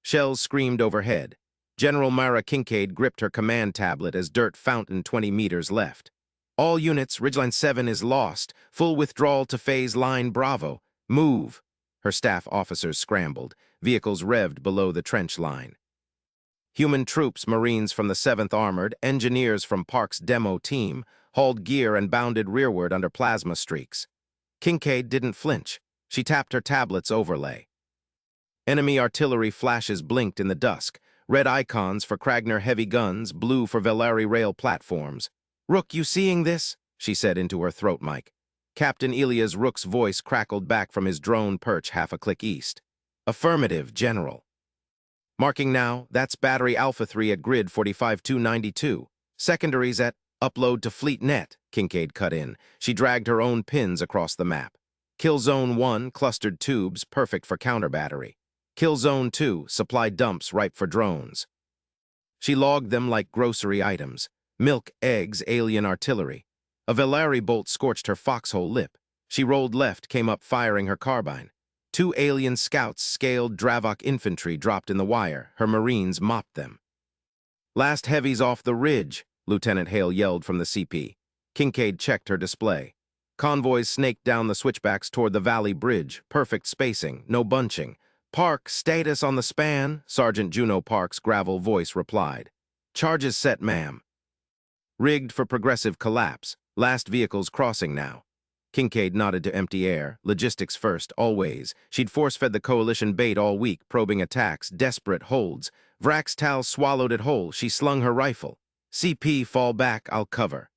Shells screamed overhead. General Mara Kincaid gripped her command tablet as dirt fountained 20 meters left. All units, Ridgeline 7 is lost. Full withdrawal to phase line Bravo. Move. Her staff officers scrambled. Vehicles revved below the trench line. Human troops, Marines from the 7th Armored, engineers from Park's demo team, hauled gear and bounded rearward under plasma streaks. Kincaid didn't flinch. She tapped her tablet's overlay. Enemy artillery flashes blinked in the dusk. Red icons for Kragner heavy guns, blue for Velari rail platforms. "Rook, you seeing this?" she said into her throat mic. Captain Elias Rook's voice crackled back from his drone perch half a click east. "Affirmative, General." "Marking now, that's Battery Alpha 3 at grid 45292. Secondaries at upload to Fleet Net," Kincaid cut in. She dragged her own pins across the map. Kill Zone 1, clustered tubes, perfect for counter battery. Kill Zone 2, supply dumps ripe for drones. She logged them like grocery items. Milk, eggs, alien artillery. A Velari bolt scorched her foxhole lip. She rolled left, came up firing her carbine. 2 alien scouts scaled Dravok infantry dropped in the wire. Her Marines mopped them. "Last heavies off the ridge," Lieutenant Hale yelled from the CP. Kincaid checked her display. Convoys snaked down the switchbacks toward the Valley Bridge. Perfect spacing, no bunching. "Park, status on the span," Sergeant Juno Park's gravel voice replied. "Charges set, ma'am." "Rigged for progressive collapse. Last vehicles crossing now." Kincaid nodded to empty air. Logistics first, always. She'd force-fed the coalition bait all week, probing attacks, desperate holds. Vrax Tal swallowed it whole. She slung her rifle. "CP, fall back, I'll cover."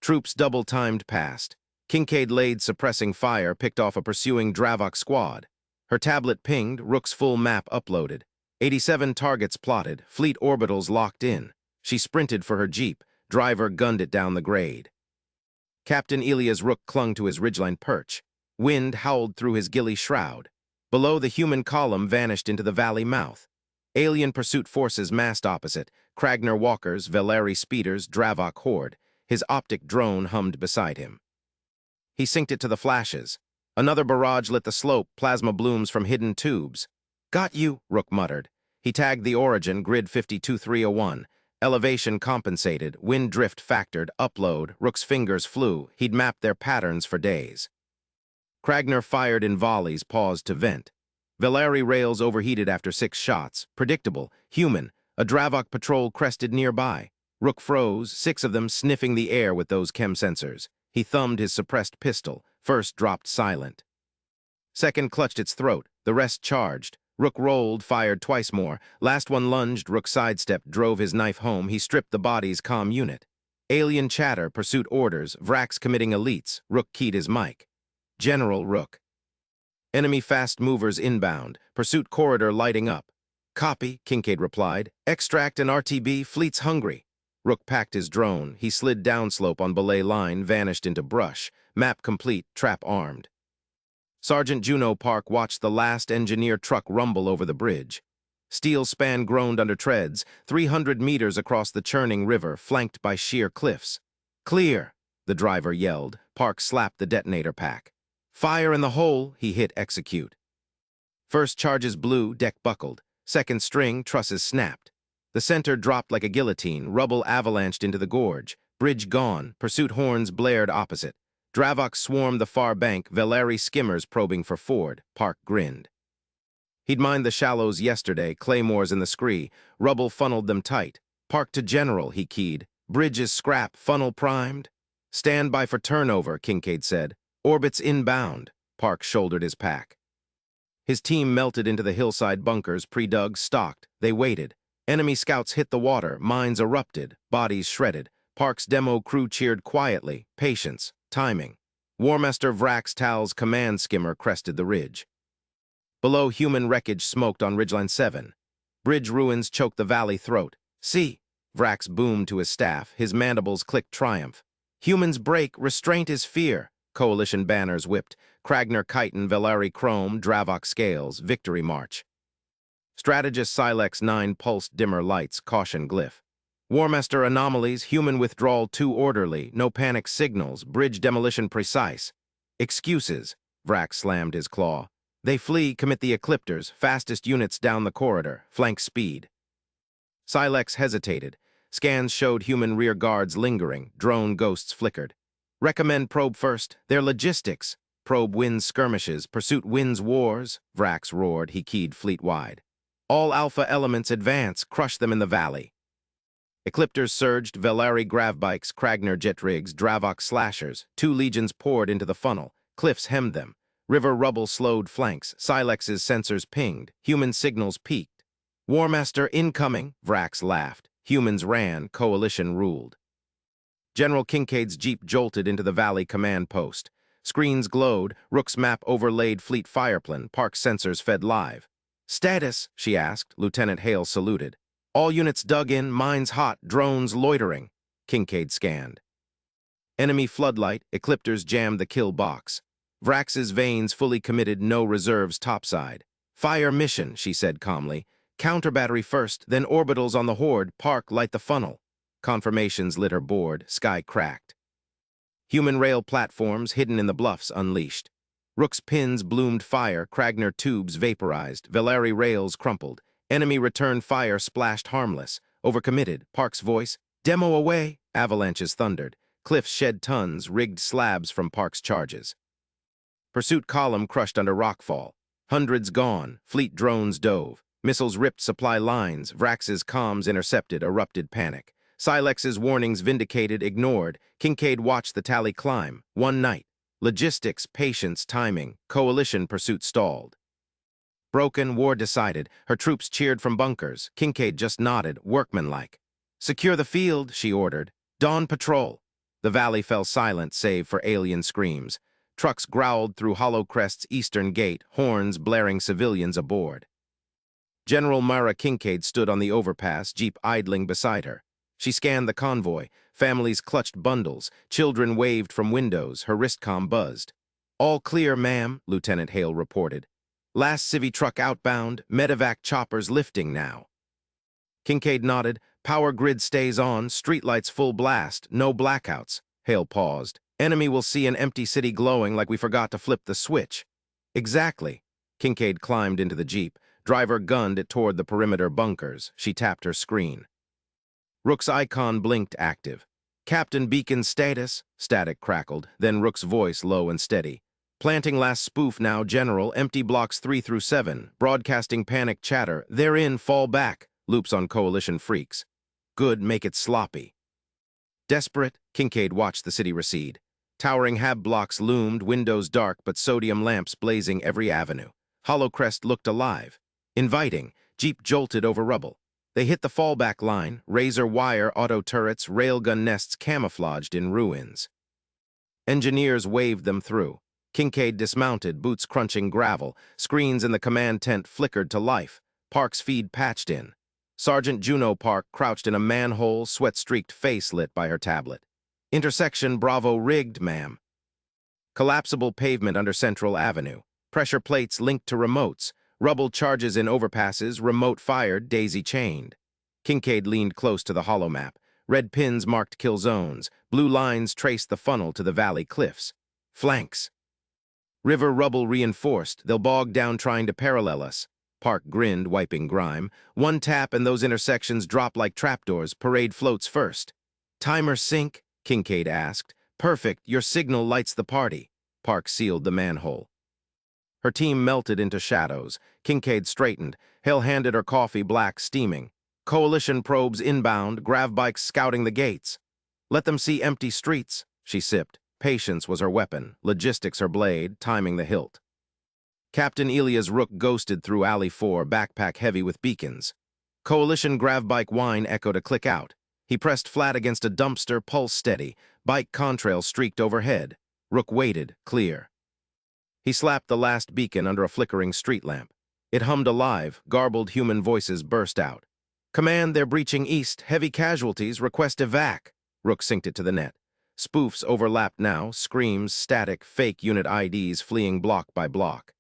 Troops double-timed past. Kincaid laid suppressing fire, picked off a pursuing Dravok squad. Her tablet pinged, Rook's full map uploaded. 87 targets plotted, fleet orbitals locked in. She sprinted for her jeep. Driver gunned it down the grade. Captain Elias Rook clung to his ridgeline perch. Wind howled through his ghillie shroud. Below, the human column vanished into the valley mouth. Alien pursuit forces massed opposite. Kragner walkers, Velari speeders, Dravok horde. His optic drone hummed beside him. He synced it to the flashes. Another barrage lit the slope, plasma blooms from hidden tubes. "Got you," Rook muttered. He tagged the origin, grid 52301. Elevation compensated, wind drift factored, upload. Rook's fingers flew. He'd mapped their patterns for days. Kragner fired in volleys, paused to vent. Velari rails overheated after 6 shots. Predictable, human. A Dravok patrol crested nearby. Rook froze, 6 of them sniffing the air with those chem sensors. He thumbed his suppressed pistol. First dropped silent. Second clutched its throat. The rest charged. Rook rolled, fired twice more. Last one lunged, Rook sidestepped, drove his knife home. He stripped the body's comm unit. Alien chatter, pursuit orders, Vrax committing elites. Rook keyed his mic. "General Rook." "Enemy fast movers inbound. Pursuit corridor lighting up." "Copy," Kincaid replied. "Extract and RTB, fleet's hungry." Rook packed his drone. He slid downslope on belay line, vanished into brush. Map complete, trap armed. Sergeant Juno Park watched the last engineer truck rumble over the bridge. Steel span groaned under treads, 300 meters across the churning river, flanked by sheer cliffs. "Clear," the driver yelled. Park slapped the detonator pack. "Fire in the hole," he hit execute. First charges blew, deck buckled. Second string, trusses snapped. The center dropped like a guillotine, rubble avalanched into the gorge. Bridge gone, pursuit horns blared opposite. Dravok swarmed the far bank, Velari skimmers probing for ford. Park grinned. He'd mined the shallows yesterday, claymores in the scree. Rubble funneled them tight. "Park to general," he keyed. "Bridge is scrap, funnel primed." "Stand by for turnover," Kincaid said. "Orbits inbound." Park shouldered his pack. His team melted into the hillside bunkers, pre-dug, stocked. They waited. Enemy scouts hit the water, mines erupted, bodies shredded. Park's demo crew cheered quietly. Patience. Timing. Warmaster Vrax Tal's command skimmer crested the ridge. Below, human wreckage smoked on Ridgeline 7. Bridge ruins choked the valley throat. "See!" Vrax boomed to his staff. His mandibles clicked triumph. "Humans break, restraint is fear." Coalition banners whipped. Kragner chitin, Velari chrome, Dravok scales, victory march. Strategist Silex 9 pulsed dimmer lights, caution glyph. Warmaster anomalies, human withdrawal too orderly, no panic signals, bridge demolition precise. "Excuses," Vrax slammed his claw. They flee, commit the Ecliptors, fastest units down the corridor, flank speed. Silex hesitated. Scans showed human rear guards lingering, drone ghosts flickered. Recommend probe first. Their logistics. Probe wins skirmishes, pursuit wins wars, Vrax roared, he keyed fleet-wide. All Alpha elements advance, crush them in the valley. Ecliptors surged, Velari gravbikes, Kragner jetrigs, Dravok slashers. 2 legions poured into the funnel. Cliffs hemmed them. River rubble slowed flanks. Silex's sensors pinged. Human signals peaked. Warmaster incoming, Vrax laughed. Humans ran, coalition ruled. General Kincaid's jeep jolted into the valley command post. Screens glowed, Rook's map overlaid fleet fireplan, Park sensors fed live. Status, she asked. Lieutenant Hale saluted. All units dug in, mines hot, drones loitering. Kincaid scanned. Enemy floodlight, Ecliptors jammed the kill box. Vrax's veins fully committed, no reserves topside. Fire mission, she said calmly. Counter battery first, then orbitals on the horde, Park light the funnel. Confirmations lit her board, sky cracked. Human rail platforms hidden in the bluffs unleashed. Rook's pins bloomed fire, Kragner tubes vaporized, Velari rails crumpled. Enemy return fire splashed harmless. Overcommitted, Park's voice. Demo away, avalanches thundered. Cliffs shed tons, rigged slabs from Park's charges. Pursuit column crushed under rockfall. Hundreds gone, fleet drones dove. Missiles ripped supply lines, Vrax's comms intercepted, erupted panic. Silex's warnings vindicated, ignored. Kincaid watched the tally climb. One night. Logistics, patience, timing. Coalition pursuit stalled. Broken, war decided. Her troops cheered from bunkers. Kincaid just nodded, workmanlike. Secure the field, she ordered. Dawn patrol. The valley fell silent save for alien screams. Trucks growled through Hollow Crest's eastern gate, horns blaring civilians aboard. General Mara Kincaid stood on the overpass, jeep idling beside her. She scanned the convoy. Families clutched bundles. Children waved from windows. Her wristcom buzzed. All clear, ma'am, Lieutenant Hale reported. Last civvy truck outbound, medevac choppers lifting now. Kincaid nodded. Power grid stays on, streetlights full blast, no blackouts. Hale paused. Enemy will see an empty city glowing like we forgot to flip the switch. Exactly. Kincaid climbed into the jeep. Driver gunned it toward the perimeter bunkers. She tapped her screen. Rook's icon blinked active. Captain Beacon status, static crackled, then Rook's voice low and steady. Planting last spoof now, General, empty blocks 3 through 7, broadcasting panic chatter, they're in, fall back, loops on coalition freaks. Good, make it sloppy. Desperate, Kincaid watched the city recede. Towering hab blocks loomed, windows dark but sodium lamps blazing every avenue. Hollowcrest looked alive. Inviting, jeep jolted over rubble. They hit the fallback line, razor wire auto turrets, railgun nests camouflaged in ruins. Engineers waved them through. Kincaid dismounted, boots crunching gravel. Screens in the command tent flickered to life. Park's feed patched in. Sergeant Juno Park crouched in a manhole, sweat-streaked face lit by her tablet. Intersection Bravo rigged, ma'am. Collapsible pavement under Central Avenue. Pressure plates linked to remotes. Rubble charges in overpasses, remote fired, daisy-chained. Kincaid leaned close to the holomap. Red pins marked kill zones. Blue lines traced the funnel to the valley cliffs. Flanks. River rubble reinforced. They'll bog down trying to parallel us. Park grinned, wiping grime. One tap and those intersections drop like trapdoors. Parade floats first. Timer sync? Kincaid asked. Perfect. Your signal lights the party. Park sealed the manhole. Her team melted into shadows. Kincaid straightened. Hale handed her coffee, black, steaming. Coalition probes inbound, gravbikes scouting the gates. Let them see empty streets, she sipped. Patience was her weapon, logistics her blade, timing the hilt. Captain Elia's Rook ghosted through Alley 4, backpack heavy with beacons. Coalition gravbike whine echoed a click out. He pressed flat against a dumpster, pulse steady. Bike contrail streaked overhead. Rook waited, clear. He slapped the last beacon under a flickering street lamp. It hummed alive, garbled human voices burst out. Command, they're breaching east, heavy casualties, request evac. Rook synced it to the net. Spoofs overlapped now, screams, static, fake unit IDs fleeing block by block.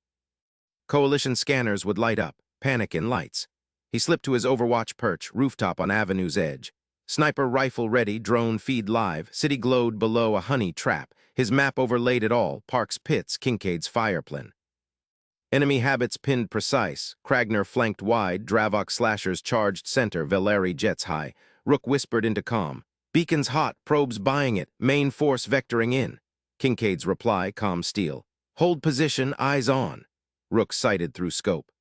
Coalition scanners would light up, panic in lights. He slipped to his overwatch perch, rooftop on Avenue's edge. Sniper rifle ready, drone feed live, city glowed below a honey trap. His map overlaid it all, Park's pits, Kincaid's fireplan. Enemy habits pinned precise. Kragner flanked wide. Dravok slashers charged center. Valeri jets high. Rook whispered into comm. Beacon's hot. Probes buying it. Main force vectoring in. Kincaid's reply, calm steel. Hold position, eyes on. Rook sighted through scope.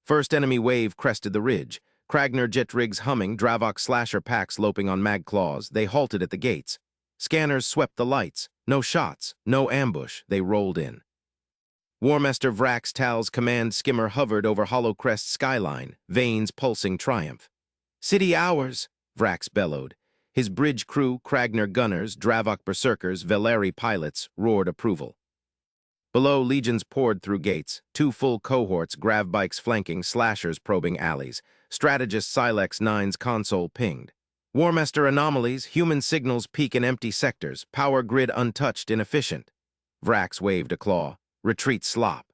First enemy wave crested the ridge. Kragner jet rigs humming. Dravok slasher packs loping on mag claws. They halted at the gates. Scanners swept the lights. No shots. No ambush. They rolled in. Warmaster Vrax Tal's command skimmer hovered over Hollow Crest's skyline, veins pulsing triumph. City ours, Vrax bellowed. His bridge crew, Kragner gunners, Dravok berserkers, Valeri pilots, roared approval. Below, legions poured through gates, 2 full cohorts, grav bikes flanking, slashers probing alleys. Strategist Silex 9's console pinged. Warmaster anomalies, human signals peak in empty sectors, power grid untouched, inefficient. Vrax waved a claw. Retreat slop.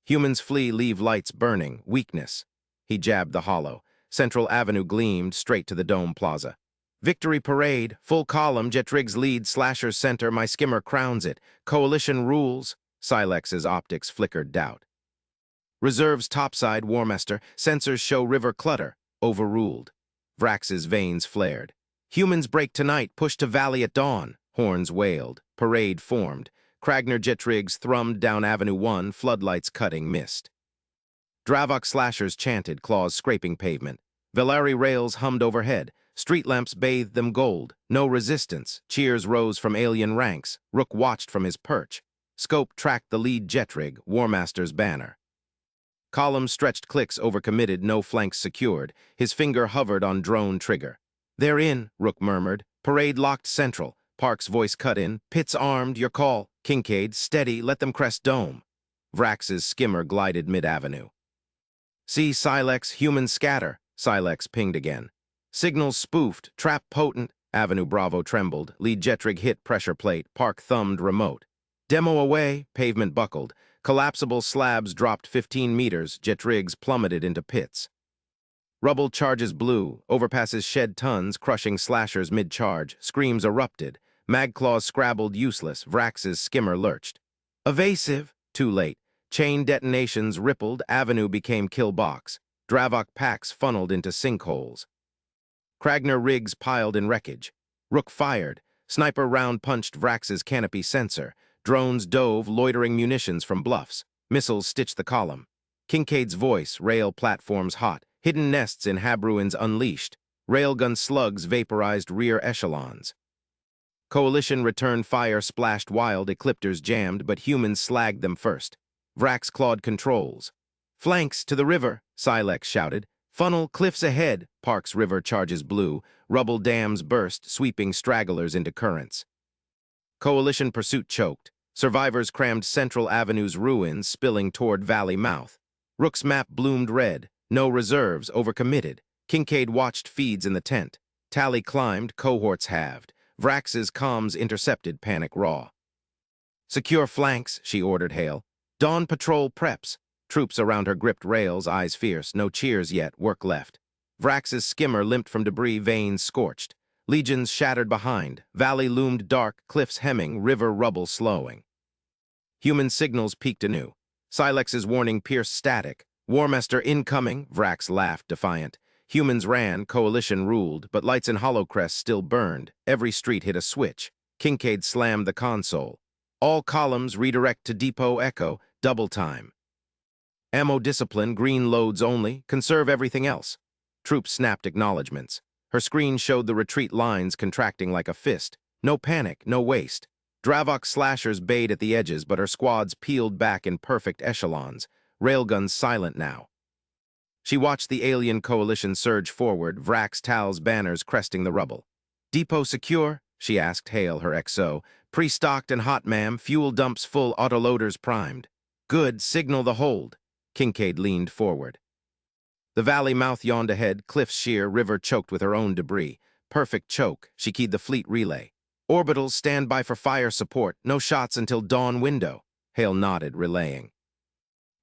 Humans flee, leave lights burning, weakness. He jabbed the hollow. Central Avenue gleamed straight to the Dome Plaza. Victory parade, full column, Jetrig's lead, slashers center, my skimmer crowns it. Coalition rules. Silex's optics flickered doubt. Reserves topside, Warmaster, sensors show river clutter, overruled. Vrax's veins flared. Humans break tonight, push to valley at dawn. Horns wailed, parade formed. Kragner jetrigs thrummed down Avenue 1, floodlights cutting mist. Dravok slashers chanted, claws scraping pavement. Valeri rails hummed overhead. Street lamps bathed them gold. No resistance. Cheers rose from alien ranks. Rook watched from his perch. Scope tracked the lead jetrig, Warmaster's banner. Columns stretched clicks overcommitted, no flanks secured. His finger hovered on drone trigger. They're in, Rook murmured. Parade locked central. Park's voice cut in. Pitts armed, your call. Kincaid, steady, let them crest Dome. Vrax's skimmer glided mid-avenue. See Silex, human scatter. Silex pinged again. Signals spoofed, trap potent. Avenue Bravo trembled. Lead jetrig hit pressure plate. Park thumbed remote. Demo away, pavement buckled. Collapsible slabs dropped 15 meters. Jetrigs plummeted into pits. Rubble charges blue. Overpasses shed tons, crushing slashers mid-charge. Screams erupted. Magclaws scrabbled useless. Vrax's skimmer lurched. Evasive. Too late. Chain detonations rippled. Avenue became kill box. Dravok packs funneled into sinkholes. Kragner rigs piled in wreckage. Rook fired. Sniper round punched Vrax's canopy sensor. Drones dove, loitering munitions from bluffs. Missiles stitched the column. Kincaid's voice, rail platforms hot. Hidden nests in Habruins unleashed. Railgun slugs vaporized rear echelons. Coalition return fire splashed wild, ecliptors jammed, but humans slagged them first. Vrax clawed controls. Flanks to the river, Silex shouted. Funnel, cliffs ahead, Park's river charges blue. Rubble dams burst, sweeping stragglers into currents. Coalition pursuit choked. Survivors crammed Central Avenue's ruins, spilling toward valley mouth. Rook's map bloomed red. No reserves, overcommitted. Kincaid watched feeds in the tent. Tally climbed, cohorts halved. Vrax's comms intercepted panic raw. Secure flanks, she ordered Hale. Dawn patrol preps. Troops around her gripped rails, eyes fierce. No cheers yet, work left. Vrax's skimmer limped from debris, veins scorched. Legions shattered behind. Valley loomed dark, cliffs hemming, river rubble slowing. Human signals peaked anew. Silex's warning pierced static. Warmaster incoming, Vrax laughed defiant. Humans ran, coalition ruled, but lights in Hollowcrest still burned. Every street hit a switch. Kincaid slammed the console. All columns redirect to Depot Echo, double time. Ammo discipline, green loads only, conserve everything else. Troops snapped acknowledgements. Her screen showed the retreat lines contracting like a fist. No panic, no waste. Dravok slashers bayed at the edges, but her squads peeled back in perfect echelons. Railguns silent now. She watched the alien coalition surge forward, Vrax Tal's banners cresting the rubble. Depot secure? She asked Hale, her XO. Pre-stocked and hot, ma'am. Fuel dumps full, autoloaders primed. Good, signal the hold. Kincaid leaned forward. The valley mouth yawned ahead, cliffs sheer, river choked with her own debris. Perfect choke, she keyed the fleet relay. Orbitals stand by for fire support, no shots until dawn window. Hale nodded, relaying.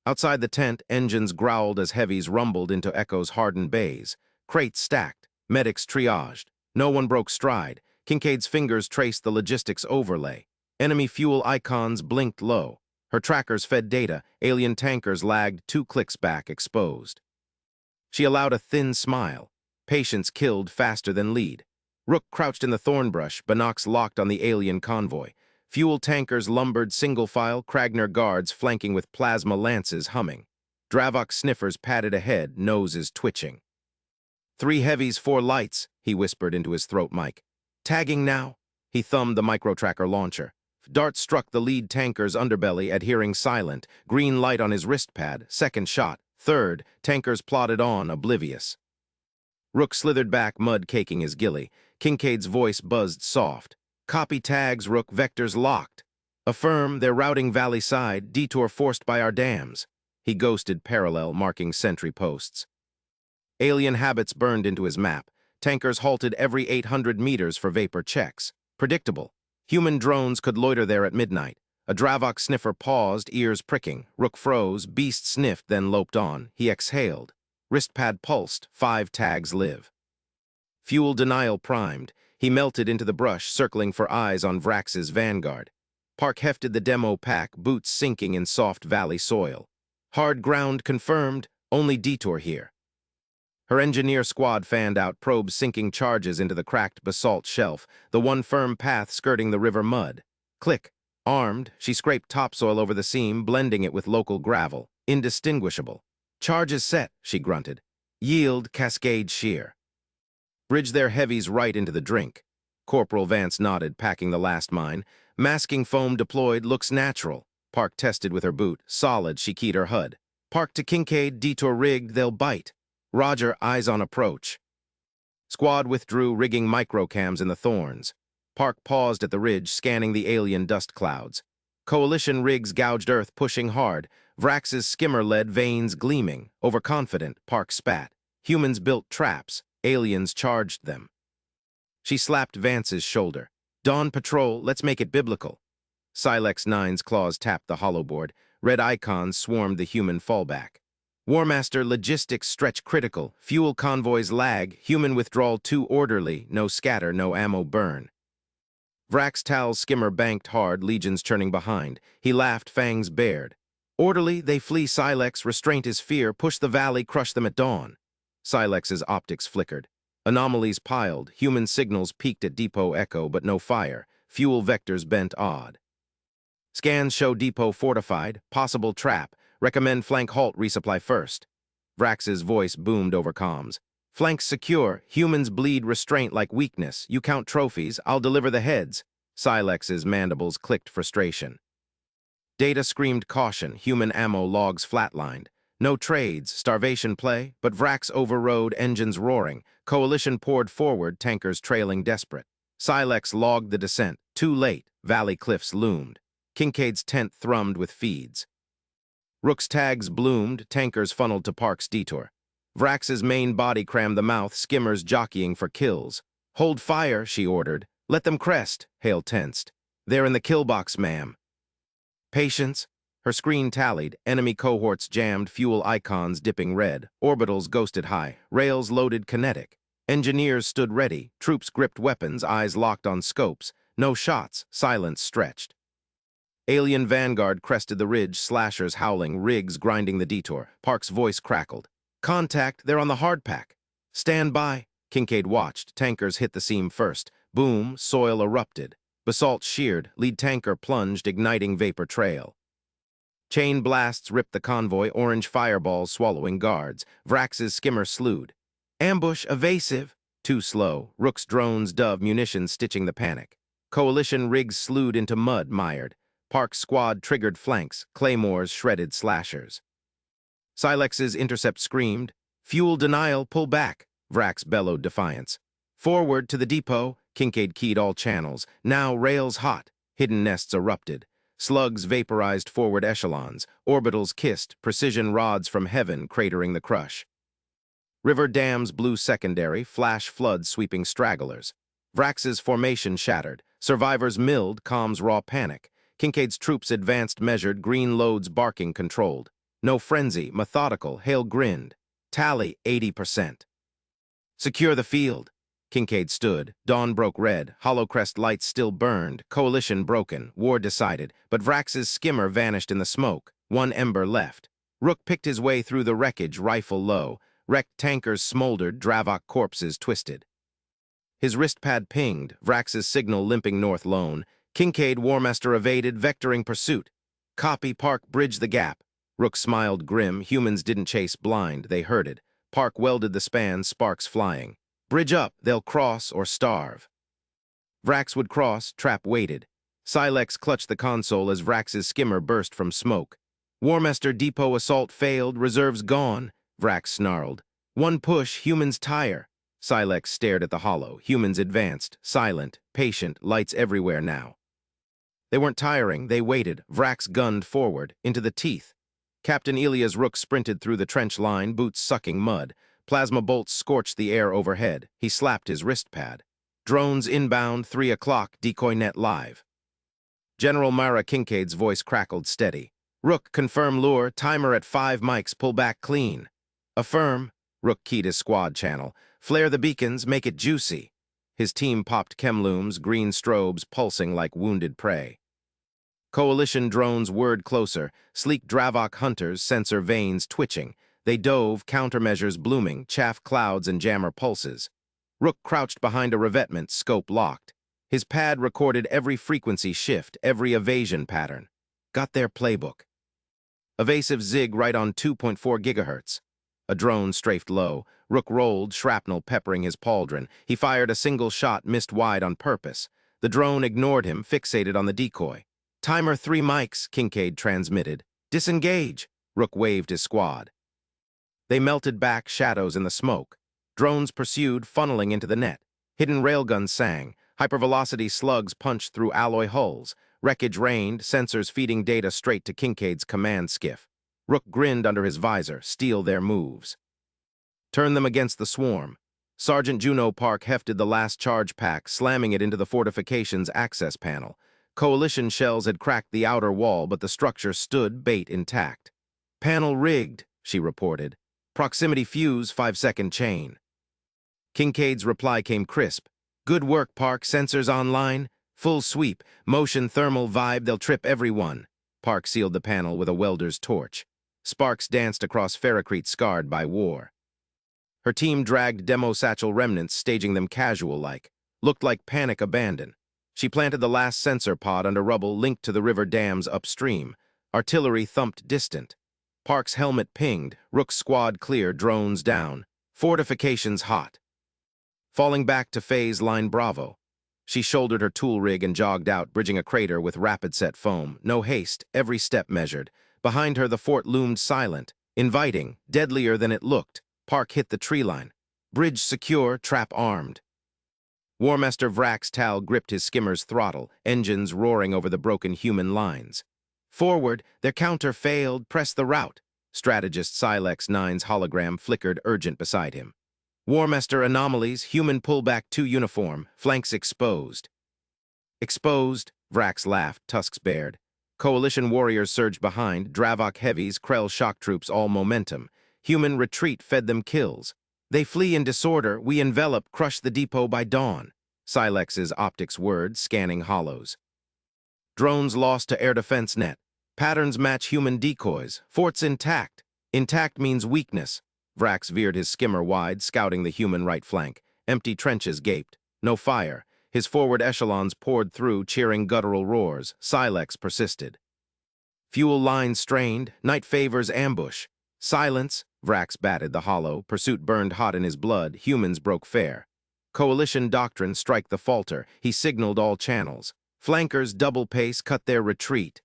Outside the tent, engines growled as heavies rumbled into Echo's hardened bays. Crates stacked, medics triaged. No one broke stride. Kincaid's fingers traced the logistics overlay. Enemy fuel icons blinked low. Her trackers fed data. Alien tankers lagged 2 clicks back, exposed. She allowed a thin smile. Patience killed faster than lead. Rook crouched in the thorn brush, binocs locked on the alien convoy. Fuel tankers lumbered single file, Kragner guards flanking with plasma lances humming. Dravok sniffers padded ahead, noses twitching. 3 heavies, 4 lights, he whispered into his throat mic. Tagging now? He thumbed the micro-tracker launcher. Dart struck the lead tanker's underbelly, adhering silent. Green light on his wrist pad. Second shot. Third. Tankers plodded on, oblivious. Rook slithered back, mud caking his ghillie. Kincaid's voice buzzed soft. Copy tags, Rook, vectors locked. Affirm, they're routing valley side, detour forced by our dams. He ghosted parallel, marking sentry posts. Alien habits burned into his map. Tankers halted every 800 meters for vapor checks. Predictable. Human drones could loiter there at midnight. A Dravok sniffer paused, ears pricking. Rook froze, beast sniffed, then loped on. He exhaled. Wristpad pulsed, 5 tags live. Fuel denial primed. He melted into the brush, circling for eyes on Vrax's vanguard. Park hefted the demo pack, boots sinking in soft valley soil. Hard ground confirmed, only detour here. Her engineer squad fanned out, probes sinking charges into the cracked basalt shelf, the one firm path skirting the river mud. Click. Armed, she scraped topsoil over the seam, blending it with local gravel. Indistinguishable. Charges set, she grunted. Yield, cascade shear. Bridge their heavies right into the drink. Corporal Vance nodded, packing the last mine. Masking foam deployed, looks natural. Park tested with her boot. Solid, she keyed her HUD. Park to Kincaid, detour rigged, they'll bite. Roger, eyes on approach. Squad withdrew, rigging microcams in the thorns. Park paused at the ridge, scanning the alien dust clouds. Coalition rigs gouged earth, pushing hard. Vrax's skimmer-led veins gleaming. Overconfident, Park spat. Humans built traps. Aliens charged them. She slapped Vance's shoulder. Dawn Patrol, let's make it biblical. Silex 9's claws tapped the hollow board. Red icons swarmed the human fallback. Warmaster, logistics stretch critical. Fuel convoys lag. Human withdrawal too orderly. No scatter, no ammo burn. Vrax Tal's skimmer banked hard, legions churning behind. He laughed, fangs bared. Orderly, they flee Silex, restraint is fear. Push the valley, crush them at dawn. Silex's optics flickered. Anomalies piled. Human signals peaked at depot echo, but no fire. Fuel vectors bent odd. Scans show depot fortified. Possible trap. Recommend flank halt, resupply first. Vrax's voice boomed over comms. Flanks secure. Humans bleed restraint like weakness. You count trophies. I'll deliver the heads. Silex's mandibles clicked frustration. Data screamed caution. Human ammo logs flatlined. No trades. Starvation play. But Vrax overrode, engines roaring. Coalition poured forward, tankers trailing desperate. Silex logged the descent. Too late. Valley cliffs loomed. Kincaid's tent thrummed with feeds. Rook's tags bloomed, tankers funneled to Park's detour. Vrax's main body crammed the mouth, skimmers jockeying for kills. Hold fire, she ordered. Let them crest, Hale tensed. They're in the kill box, ma'am. Patience. Her screen tallied, enemy cohorts jammed, fuel icons dipping red, orbitals ghosted high, rails loaded kinetic. Engineers stood ready, troops gripped weapons, eyes locked on scopes. No shots, silence stretched. Alien vanguard crested the ridge, slashers howling, rigs grinding the detour. Park's voice crackled. Contact, they're on the hardpack. Stand by. Kincaid watched. Tankers hit the seam first. Boom, soil erupted. Basalt sheared, lead tanker plunged, igniting vapor trail. Chain blasts ripped the convoy, orange fireballs swallowing guards. Vrax's skimmer slewed. Ambush, evasive. Too slow. Rook's drones dove, munitions stitching the panic. Coalition rigs slewed into mud, mired. Park's squad triggered flanks, claymores shredded slashers. Silex's intercept screamed. Fuel denial, pull back. Vrax bellowed defiance. Forward to the depot. Kincaid keyed all channels. Now rails hot. Hidden nests erupted. Slugs vaporized forward echelons. Orbitals kissed, precision rods from heaven cratering the crush. River dams blew secondary, flash floods sweeping stragglers. Vrax's formation shattered. Survivors milled, comms raw panic. Kincaid's troops advanced measured, green loads barking controlled. No frenzy, methodical, Hale grinned. Tally, 80%. Secure the field. Kincaid stood. Dawn broke red. Hollowcrest lights still burned. Coalition broken. War decided. But Vrax's skimmer vanished in the smoke. One ember left. Rook picked his way through the wreckage, rifle low. Wrecked tankers smoldered. Dravok corpses twisted. His wrist pad pinged. Vrax's signal limping north lone. Kincaid, Warmaster evaded, vectoring pursuit. Copy, Park bridged the gap. Rook smiled grim. Humans didn't chase blind. They herded. Park welded the span, sparks flying. Bridge up, they'll cross or starve. Vrax would cross, Trap waited. Silex clutched the console as Vrax's skimmer burst from smoke. Warmaster depot assault failed, reserves gone, Vrax snarled. One push, humans tire. Silex stared at the hollow. Humans advanced, silent, patient, lights everywhere now. They weren't tiring, they waited. Vrax gunned forward, into the teeth. Captain Elia's Rook sprinted through the trench line, boots sucking mud. Plasma bolts scorched the air overhead. He slapped his wrist pad. Drones inbound, 3 o'clock, decoy net live. General Myra Kincaid's voice crackled steady. Rook, confirm lure, timer at 5 mics, pull back clean. Affirm. Rook keyed his squad channel. Flare the beacons, make it juicy. His team popped chemlooms, green strobes pulsing like wounded prey. Coalition drones whirred closer, sleek Dravok hunters, sensor veins twitching. They dove, countermeasures blooming, chaff clouds and jammer pulses. Rook crouched behind a revetment, scope locked. His pad recorded every frequency shift, every evasion pattern. Got their playbook. Evasive zig right on 2.4 gigahertz. A drone strafed low. Rook rolled, shrapnel peppering his pauldron. He fired a single shot, missed wide on purpose. The drone ignored him, fixated on the decoy. Timer 3 mics, Kincaid transmitted. Disengage. Rook waved his squad. They melted back, shadows in the smoke. Drones pursued, funneling into the net. Hidden railguns sang. Hypervelocity slugs punched through alloy hulls. Wreckage rained, sensors feeding data straight to Kincaid's command skiff. Rook grinned under his visor, steal their moves. Turn them against the swarm. Sergeant Juno Park hefted the last charge pack, slamming it into the fortification's access panel. Coalition shells had cracked the outer wall, but the structure stood, bait intact. Panel rigged, she reported. Proximity fuse, 5-second chain. Kincaid's reply came crisp. Good work, Park, sensors online. Full sweep, motion thermal vibe, they'll trip everyone. Park sealed the panel with a welder's torch. Sparks danced across Ferrocrete scarred by war. Her team dragged demo satchel remnants, staging them casual-like. Looked like panic abandon. She planted the last sensor pod under rubble linked to the river dams upstream. Artillery thumped distant. Park's helmet pinged. Rook's squad clear, drones down. Fortifications hot. Falling back to phase line Bravo. She shouldered her tool rig and jogged out, bridging a crater with rapid-set foam. No haste, every step measured. Behind her, the fort loomed silent, inviting, deadlier than it looked. Park hit the tree line. Bridge secure, trap armed. Warmaster Vrax Tal gripped his skimmer's throttle, engines roaring over the broken human lines. Forward, their counter failed, press the route. Strategist Silex 9's hologram flickered urgent beside him. Warmaster anomalies, human pullback 2 uniform, flanks exposed. Exposed, Vrax laughed, tusks bared. Coalition warriors surged behind, Dravok heavies, Krell shock troops all momentum. Human retreat fed them kills. They flee in disorder, we envelop, crush the depot by dawn. Silex's optics word, scanning hollows. Drones lost to air defense net. Patterns match human decoys. Forts intact. Intact means weakness. Vrax veered his skimmer wide, scouting the human right flank. Empty trenches gaped. No fire. His forward echelons poured through, cheering guttural roars. Silex persisted. Fuel lines strained. Night favors ambush. Silence. Vrax batted the hollow. Pursuit burned hot in his blood. Humans broke fair. Coalition doctrine strike the falter. He signaled all channels. Flankers double pace cut their retreat.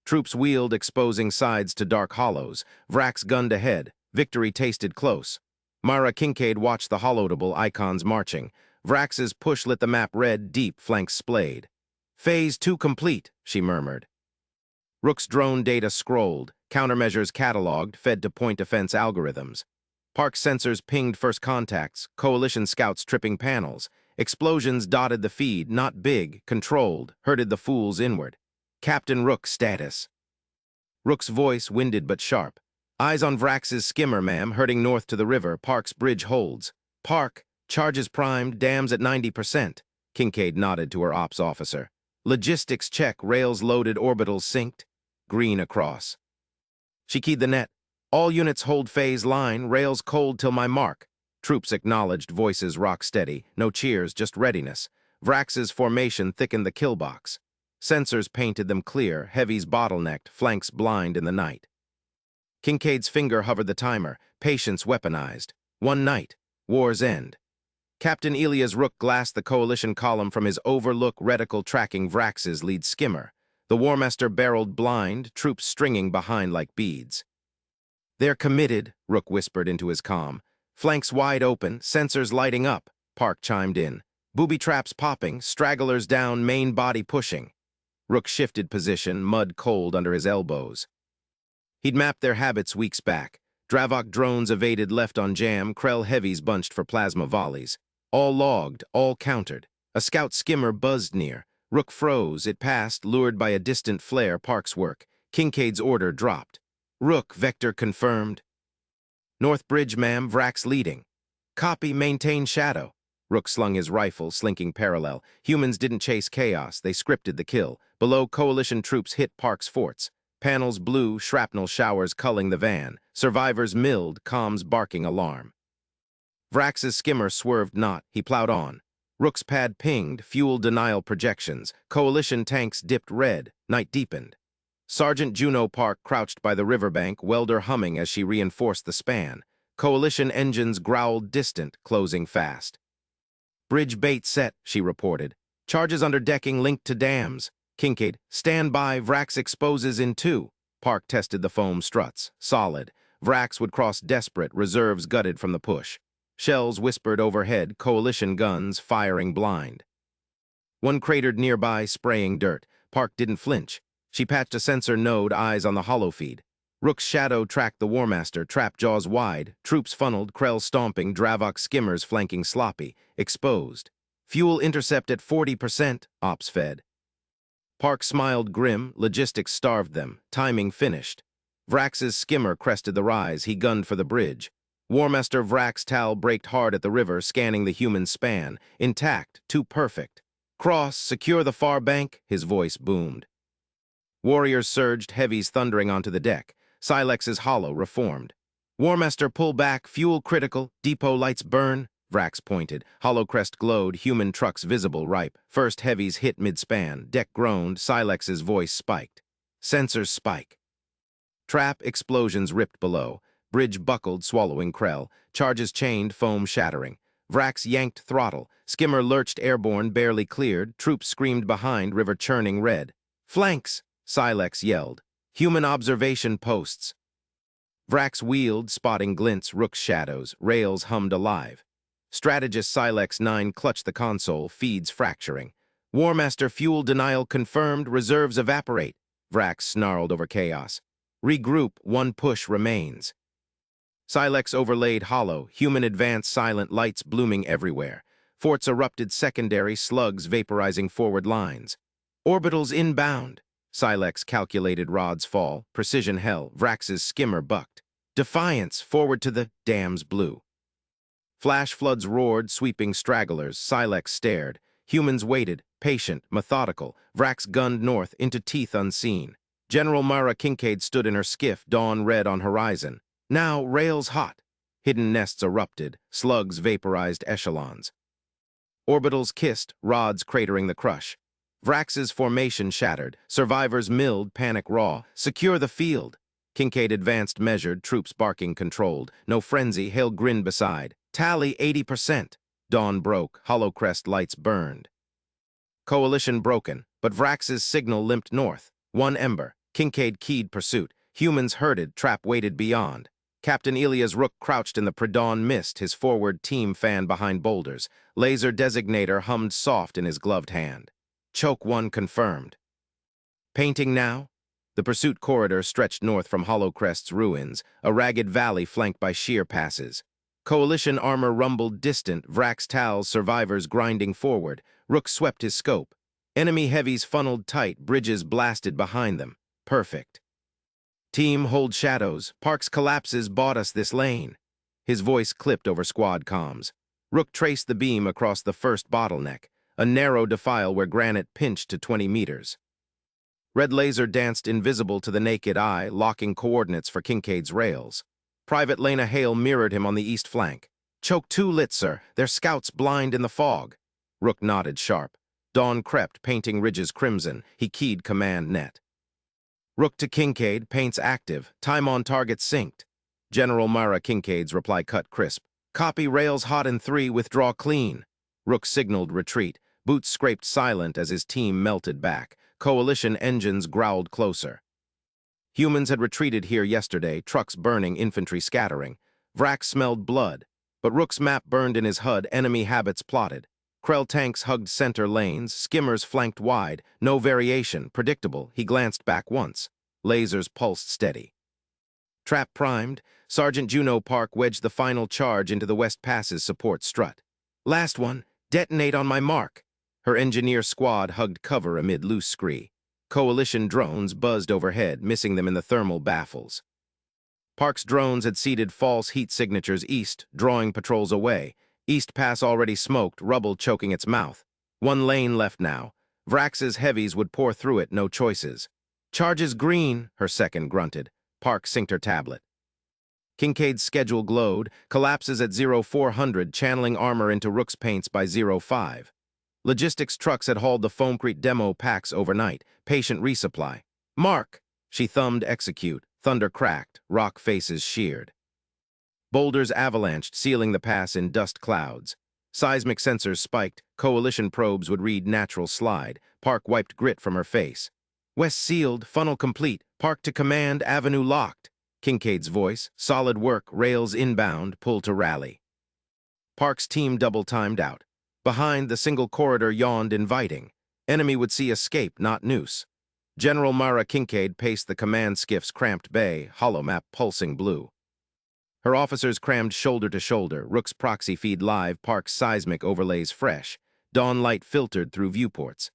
Troops wheeled, exposing sides to dark hollows. Vrax gunned ahead. Victory tasted close. Myra Kincaid watched the holloatable icons marching. Vrax's push lit the map red, deep, flanks splayed. Phase 2 complete, she murmured. Rook's drone data scrolled. Countermeasures cataloged, fed to point defense algorithms. Park sensors pinged first contacts. Coalition scouts tripping panels. Explosions dotted the feed, not big, controlled, herded the fools inward. Captain Rook status. Rook's voice winded but sharp. Eyes on Vrax's skimmer, ma'am, herding north to the river. Park's bridge holds. Park, Charges primed, dams at 90%. Kincaid nodded to her ops officer. Logistics check, rails loaded, orbitals synced. Green across. She keyed the net. All units hold phase line, rails cold till my mark. Troops acknowledged, voices rock steady. No cheers, just readiness. Vrax's formation thickened the kill box. Sensors painted them clear, heavies bottlenecked, flanks blind in the night. Kincaid's finger hovered the timer, patience weaponized. One night, war's end. Captain Elias Rook glassed the coalition column from his overlook reticle tracking Vrax's lead skimmer. The Warmaster barreled blind, troops stringing behind like beads. They're committed, Rook whispered into his comm. Flanks wide open, sensors lighting up, Park chimed in. Booby traps popping, stragglers down, main body pushing. Rook shifted position, mud cold under his elbows. He'd mapped their habits weeks back. Dravok drones evaded left on jam, Krell heavies bunched for plasma volleys. All logged, all countered. A scout skimmer buzzed near. Rook froze, it passed, lured by a distant flare, Park's work. Kincaid's order dropped. Rook, vector confirmed. North Bridge, ma'am, Vrax leading. Copy, maintain shadow. Rook slung his rifle, slinking parallel. Humans didn't chase chaos, they scripted the kill. Below, coalition troops hit Park's forts. Panels blew, shrapnel showers culling the van. Survivors milled, comms barking alarm. Vrax's skimmer swerved not, he plowed on. Rook's pad pinged, fuel denial projections. Coalition tanks dipped red, night deepened. Sergeant Juno Park crouched by the riverbank, welder humming as she reinforced the span. Coalition engines growled distant, closing fast. Bridge bait set, she reported. Charges under decking linked to dams. Kincaid, stand by, Vrax exposes in 2. Park tested the foam struts, solid. Vrax would cross desperate, reserves gutted from the push. Shells whispered overhead, coalition guns firing blind. One cratered nearby, spraying dirt. Park didn't flinch. She patched a sensor node, eyes on the holofeed. Rook's shadow tracked the Warmaster, trap jaws wide. Troops funneled, Krell stomping, Dravok skimmers flanking sloppy. Exposed. Fuel intercept at 40%, ops fed. Park smiled grim, logistics starved them. Timing finished. Vrax's skimmer crested the rise, he gunned for the bridge. Warmaster Vrax Tal braked hard at the river, scanning the human span. Intact, too perfect. Cross, secure the far bank, his voice boomed. Warriors surged, heavies thundering onto the deck. Silex's hollow, reformed. Warmaster pull back, fuel critical, depot lights burn. Vrax pointed. Hollow crest glowed, human trucks visible ripe. First heavies hit mid-span. Deck groaned, Silex's voice spiked. Sensors spike. Trap explosions ripped below. Bridge buckled, swallowing Krell. Charges chained, foam shattering. Vrax yanked throttle. Skimmer lurched airborne, barely cleared. Troops screamed behind, river churning red. Flanks! Silex yelled. Human observation posts. Vrax wheeled, spotting glints, Rook's shadows. Rails hummed alive. Strategist Silex 9 clutched the console, feeds fracturing. Warmaster fuel denial confirmed, reserves evaporate. Vrax snarled over chaos. Regroup, one push remains. Silex overlaid hollow, human advance silent, lights blooming everywhere. Forts erupted secondary, slugs vaporizing forward lines. Orbitals inbound. Silex calculated rods fall, precision hell, Vrax's skimmer bucked. Defiance, forward to the dams blue. Flash floods roared, sweeping stragglers, Silex stared. Humans waited, patient, methodical. Vrax gunned north, into teeth unseen. General Mara Kincaid stood in her skiff, dawn red on horizon. Now, rails hot. Hidden nests erupted, slugs vaporized echelons. Orbitals kissed, rods cratering the crush. Vrax's formation shattered, survivors milled, panic raw. Secure the field. Kincaid advanced measured, troops barking controlled. No frenzy, Hale grinned beside. Tally 80%. Dawn broke, hollow crest lights burned. Coalition broken, but Vrax's signal limped north. One ember. Kincaid keyed pursuit. Humans herded, trap waited beyond. Captain Elias Rook crouched in the pre-dawn mist, his forward team fanned behind boulders. Laser designator hummed soft in his gloved hand. Choke 1 confirmed. Painting now? The pursuit corridor stretched north from Hollow Crest's ruins, a ragged valley flanked by sheer passes. Coalition armor rumbled distant, Vrax Tal's survivors grinding forward. Rook swept his scope. Enemy heavies funneled tight, bridges blasted behind them. Perfect. Team, hold shadows. Park's collapses bought us this lane. His voice clipped over squad comms. Rook traced the beam across the first bottleneck, a narrow defile where granite pinched to 20 meters. Red laser danced invisible to the naked eye, locking coordinates for Kincaid's rails. Private Lena Hale mirrored him on the east flank. "Choke 2 lit, sir. Their scouts blind in the fog." Rook nodded sharp. Dawn crept, painting ridges crimson. He keyed command net. Rook to Kincaid, paints active. Time on target synced. General Mara Kincaid's reply cut crisp. "Copy, rails hot in 3, withdraw clean." Rook signaled retreat. Boots scraped silent as his team melted back. Coalition engines growled closer. Humans had retreated here yesterday, trucks burning, infantry scattering. Vrax smelled blood, but Rook's map burned in his HUD, enemy habits plotted. Krell tanks hugged center lanes, skimmers flanked wide, no variation, predictable. He glanced back once. Lasers pulsed steady. Trap primed, Sergeant Juno Park wedged the final charge into the West Pass's support strut. "Last one, detonate on my mark." Her engineer squad hugged cover amid loose scree. Coalition drones buzzed overhead, missing them in the thermal baffles. Park's drones had seeded false heat signatures east, drawing patrols away. East Pass already smoked, rubble choking its mouth. One lane left now. Vrax's heavies would pour through it, no choices. "Charges green," her second grunted. Park synced her tablet. Kincaid's schedule glowed, collapses at 0400, channeling armor into Rook's paints by 05. Logistics trucks had hauled the Foamcrete demo packs overnight. Patient resupply. "Mark!" She thumbed execute. Thunder cracked. Rock faces sheared. Boulders avalanched, sealing the pass in dust clouds. Seismic sensors spiked. Coalition probes would read natural slide. Park wiped grit from her face. "West sealed. Funnel complete. Park to command. Avenue locked." Kincaid's voice. "Solid work. Rails inbound. Pull to rally." Park's team double-timed out. Behind, the single corridor yawned inviting. Enemy would see escape, not noose. General Mara Kincaid paced the command skiff's cramped bay, holomap pulsing blue. Her officers crammed shoulder to shoulder, Rook's proxy feed live, Park's seismic overlays fresh. Dawn light filtered through viewports.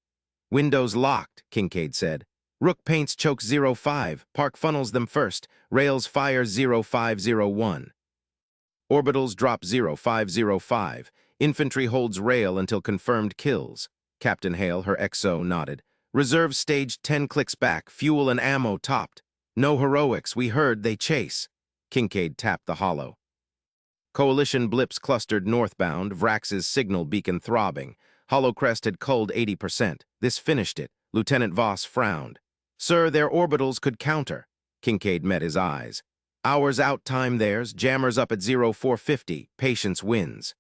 "Windows locked," Kincaid said. "Rook paints chokes 05, Park funnels them first, rails fire 0501. Orbitals drop 0505. Infantry holds rail until confirmed kills." Captain Hale, her XO, nodded. "Reserve staged 10 clicks back, fuel and ammo topped. No heroics, we heard they chase." Kincaid tapped the hollow. Coalition blips clustered northbound, Vrax's signal beacon throbbing. Hollowcrest had culled 80%. This finished it. Lieutenant Voss frowned. "Sir, their orbitals could counter." Kincaid met his eyes. "Hours out, time theirs, jammers up at 0450, patience wins."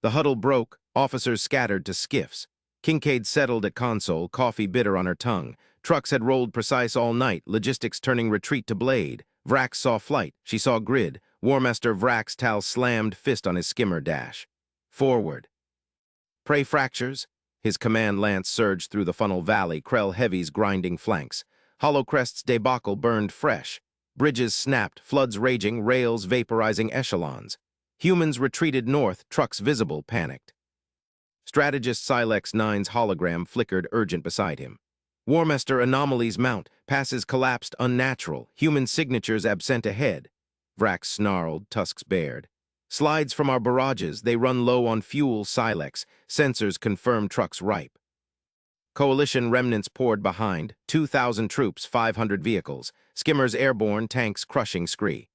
The huddle broke, officers scattered to skiffs. Kincaid settled at console, coffee bitter on her tongue. Trucks had rolled precise all night, logistics turning retreat to blade. Vrax saw flight, she saw grid. Warmaster Vrax Tal slammed fist on his skimmer dash. "Forward." "Prey fractures." His command lance surged through the funnel valley, Krell heavies grinding flanks. Hollowcrest's debacle burned fresh. Bridges snapped, floods raging, rails vaporizing echelons. Humans retreated north, trucks visible, panicked. Strategist Silex 9's hologram flickered urgent beside him. "Warmaster anomalies mount, passes collapsed unnatural, human signatures absent ahead." Vrax snarled, tusks bared. "Slides from our barrages, they run low on fuel, Silex. Sensors confirm trucks ripe." Coalition remnants poured behind, 2,000 troops, 500 vehicles, skimmers airborne, tanks crushing scree.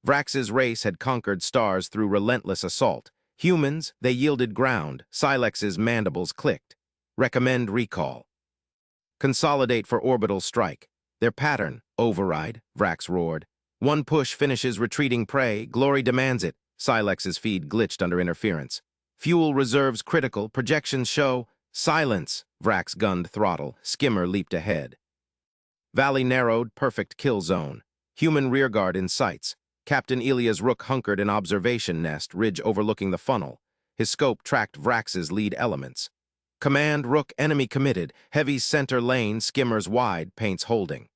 Vrax's race had conquered stars through relentless assault. Humans, they yielded ground. Silex's mandibles clicked. "Recommend recall." "Consolidate for orbital strike." "Their pattern." "Override," Vrax roared. "One push finishes retreating prey. Glory demands it." Silex's feed glitched under interference. "Fuel reserves critical. Projections show." "Silence!" Vrax gunned throttle. Skimmer leaped ahead. Valley narrowed, perfect kill zone. Human rearguard in sights. Captain Elia's Rook hunkered in observation nest, ridge overlooking the funnel. His scope tracked Vrax's lead elements. "Command, Rook, enemy committed. Heavies center lane, skimmers wide, paints holding."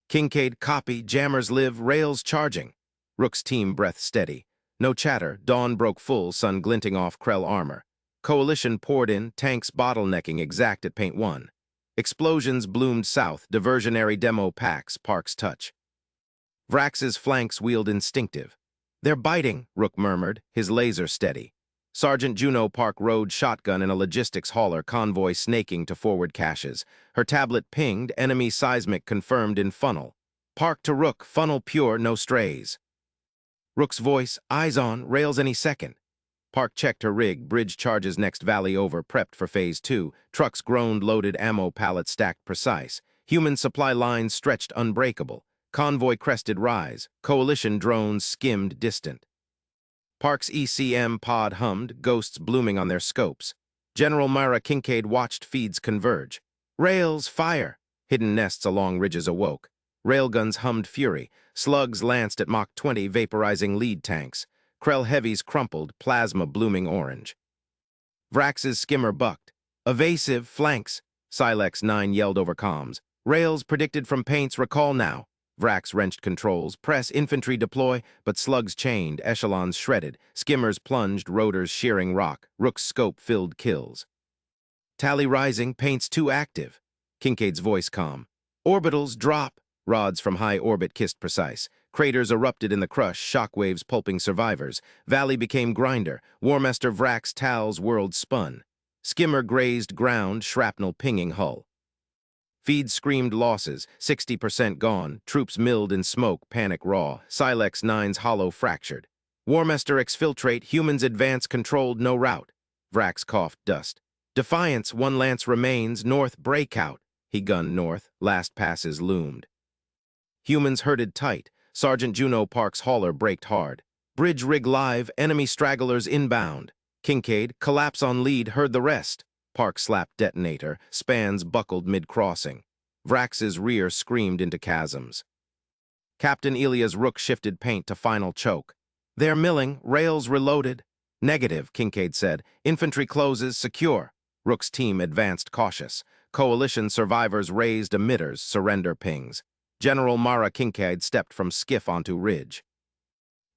Kincaid, copy, jammers live, rails charging. Rook's team breath steady. No chatter, dawn broke full, sun glinting off Krell armor. Coalition poured in, tanks bottlenecking exact at paint 1. Explosions bloomed south, diversionary demo packs, Park's touch. Vrax's flanks wheeled instinctive. "They're biting," Rook murmured, his laser steady. Sergeant Juno Park rode shotgun in a logistics hauler convoy snaking to forward caches. Her tablet pinged, enemy seismic confirmed in funnel. Park to Rook, funnel pure, no strays. Rook's voice, eyes on, rails any second. Park checked her rig, bridge charges next valley over, prepped for phase 2. Trucks groaned, loaded ammo pallets stacked precise. Human supply lines stretched unbreakable. Convoy crested rise. Coalition drones skimmed distant. Park's ECM pod hummed, ghosts blooming on their scopes. General Myra Kincaid watched feeds converge. Rails, fire! Hidden nests along ridges awoke. Railguns hummed fury. Slugs lanced at Mach 20, vaporizing lead tanks. Krell heavies crumpled, plasma blooming orange. Vrax's skimmer bucked. Evasive, flanks. Silex 9 yelled over comms. Rails predicted from paints, recall now. Vrax wrenched controls. Press, infantry deploy, but slugs chained, echelons shredded. Skimmers plunged, rotors shearing rock. Rook's scope filled kills. Tally rising, paints too active. Kincaid's voice calm. Orbitals drop. Rods from high orbit kissed precise. Craters erupted in the crush, shockwaves pulping survivors. Valley became grinder. Warmaster Vrax Tal's world spun. Skimmer grazed ground, shrapnel pinging hull. Feed screamed losses, 60% gone. Troops milled in smoke, panic raw. Silex 9's hollow fractured. Warmaster exfiltrate, humans advance controlled, no route. Vrax coughed dust. Defiance, one lance remains, north breakout. He gunned north, last passes loomed. Humans herded tight. Sergeant Juno Park's hauler braked hard. Bridge rig live, enemy stragglers inbound. Kincaid, collapse on lead, heard the rest. Park slapped detonator, spans buckled mid-crossing. Vrax's rear screamed into chasms. Captain Elia's Rook shifted paint to final choke. They're milling, rails reloaded. Negative, Kincaid said. Infantry closes, secure. Rook's team advanced cautious. Coalition survivors raised emitters, surrender pings. General Mara Kincaid stepped from skiff onto ridge.